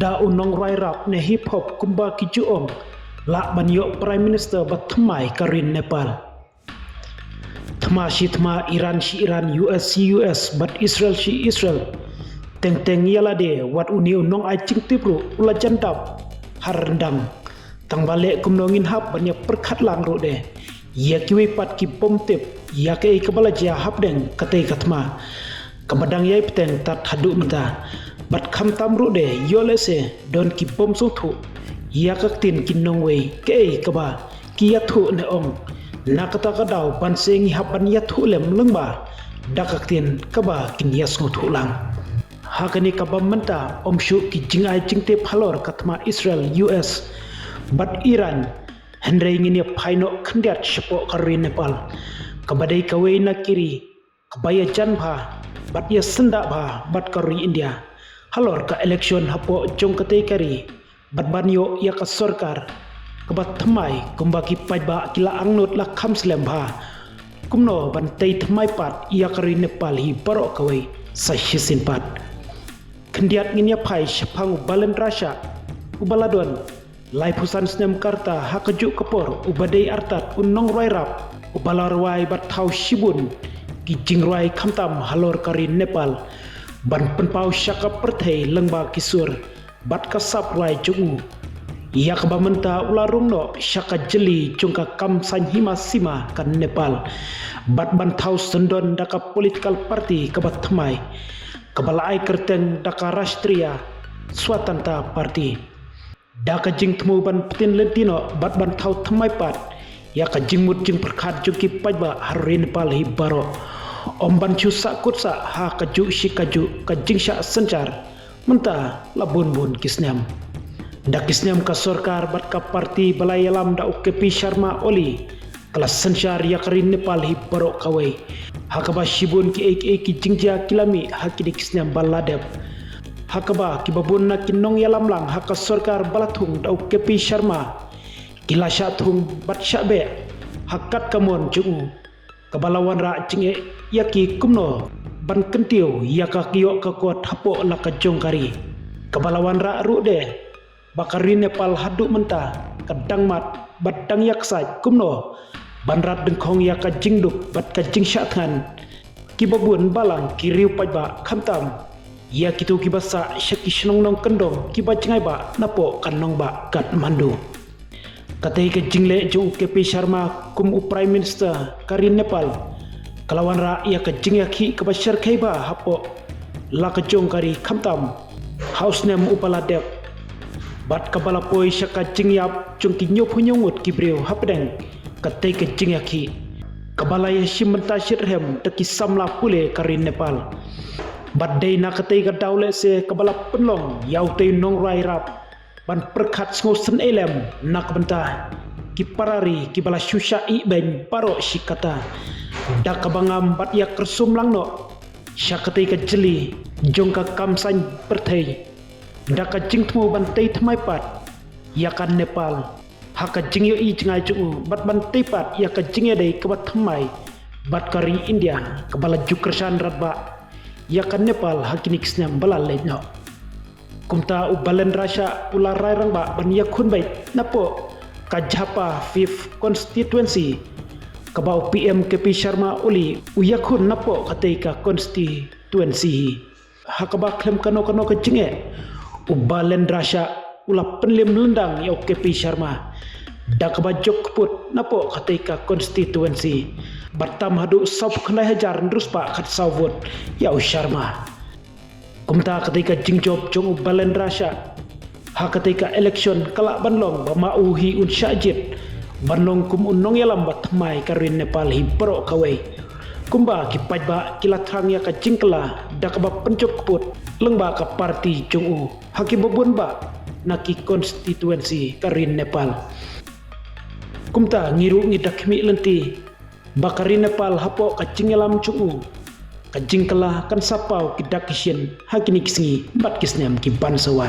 da unong rai rap ne hip hop kumba ki juong la banyo prime minister bat thmai karin Nepal thma Iran shi Iran, US shi US, bat Israel shi Israel teng yala de wat uni unong ai ching tipru ula jandap har rendang tang bale kumnongin hap banyak perkhat lang ro de ya kiwi pat ki pom tip ya ke kabala ja hap deng katei katma kamadang yai peteng tat hadu mata bat kham tam ro de yole se don ki pom so thu ya kak tin kin nong wei ke kaba ki ya thu ne ong na kata ka daw ban seng hap ban ya thu lem lengba dakak tin kaba kin ya so thu lang hakani kaba menta om shu ki jingai jingte phalor katma Israel US bat Iran Henry ngini phaino khandiat shapo kari Nepal kabadai kawei na kiri kabaya janbha bat ya senda bha bat kari India halor ka election hapo jong katei kari bat banyo ya ka sarkar kabat thamai kumbaki paiba kila angnot la khamslem bha kumno ban tei thamai pat ya kari Nepal hi baro kawei sa hisin pat khandiat nginya phai shapang balen rasha ubaladon lai pusan snem karta hakaju kapor ubadai artat unong rai rap ubalarwai bat thau shibun ki jingrai khamtam halor kari Nepal ban penpau syaka perthei lengba kisur bat kasap rai jungu ya kabamenta ularung no syaka jeli jungka kam sanhima sima kan Nepal bat ban thau sendon daka political party kabat thamai kabalai kerteng daka Rashtriya Swatanta Party daka jing temu ban petin lentino bat ban thau thamai pat ya ka jingmut jing perkhat jungki pajba hari Nepal hi baro om ban chu sa kutsa ha kaju shikaju ka jingsha sancar menta labun bun kisnyam da kisnyam ka sarkar bat ka parti balayalam da ukepi Sharma Oli kelas sancar ya kari Nepal hi baro kawai hakaba shibun ki ki jingja kilami hakidi kisnyam baladep hakaba ki babun na kinong yalam lang haka sarkar balathung da ukepi Sharma kilasha thung bat shabe hakat kamon jungu kabalawan ra cinge yaki kumno ban kentiu yaka kiyo ka kuat hapo la ka jongkari kabalawan ra ru de bakari Nepal hadu menta kadang mat batang yaksai kumno banrat dengkong yaka jingduk bat ka jingshathan kibabun balang kiriu pajba khamtam ya kitu kibasa syaki shnongnong kendong kiba jingai ba napo kanong ba kat mandu katai ke jingle jo KP Sharma kum prime minister kari Nepal kalawan ra ya ke jingyaki ke bashar khaiba hapo la ke jong kari khamtam house name upaladep bat kabala poi shaka jingyap jongki nyophonyongut kibreu hapdeng katai ke jingyaki kabala ya shimenta shirhem teki samla pule kari Nepal bat dei na katai ka daule se kabala penlong yaute nong rai rap ban perkhat ngosen elem nak benta ki parari ki bala syusha i ben paro shikata dak kabangam bat ya kersum langno syakati ka jeli jongka kamsan perthei dak ka jingtmu ban tei thmai pat ya kan Nepal haka jingyo i jingai ju bat ban tei pat ya ka jingya dei ka bat thmai bat kari India ka bala jukersan ratba ya kan Nepal hakini kisnyam bala leno kumta ubalen rasha ular rairang ba ban yakun baik napo kajapa 5th constituency kabau PM KP Sharma Oli uyakun napo katai ka constituency hakaba klem kano ke jinge ubalen rasha ula penlim lendang ya KP Sharma dakaba jok put napo katai ka constituency batam hadu sab khnai hajar ruspa khat sawot ya Sharma kumta ketika jingjob jong balen rasha ha ketika election kala banlong ba mauhi un syajid banlong kum unong yalam bat mai karin Nepal hi pro kawai kumba ki pajba kila thrang ya ka jingkla dakba pencok put lengba ka parti jong u haki bobun ba naki constituency karin Nepal kumta ngiru ngidak mi lenti bakarin Nepal hapo ka jingelam jong u kajing kelah kan sapau kidak kisien hakini kisngi bat kisnyam ki bansawan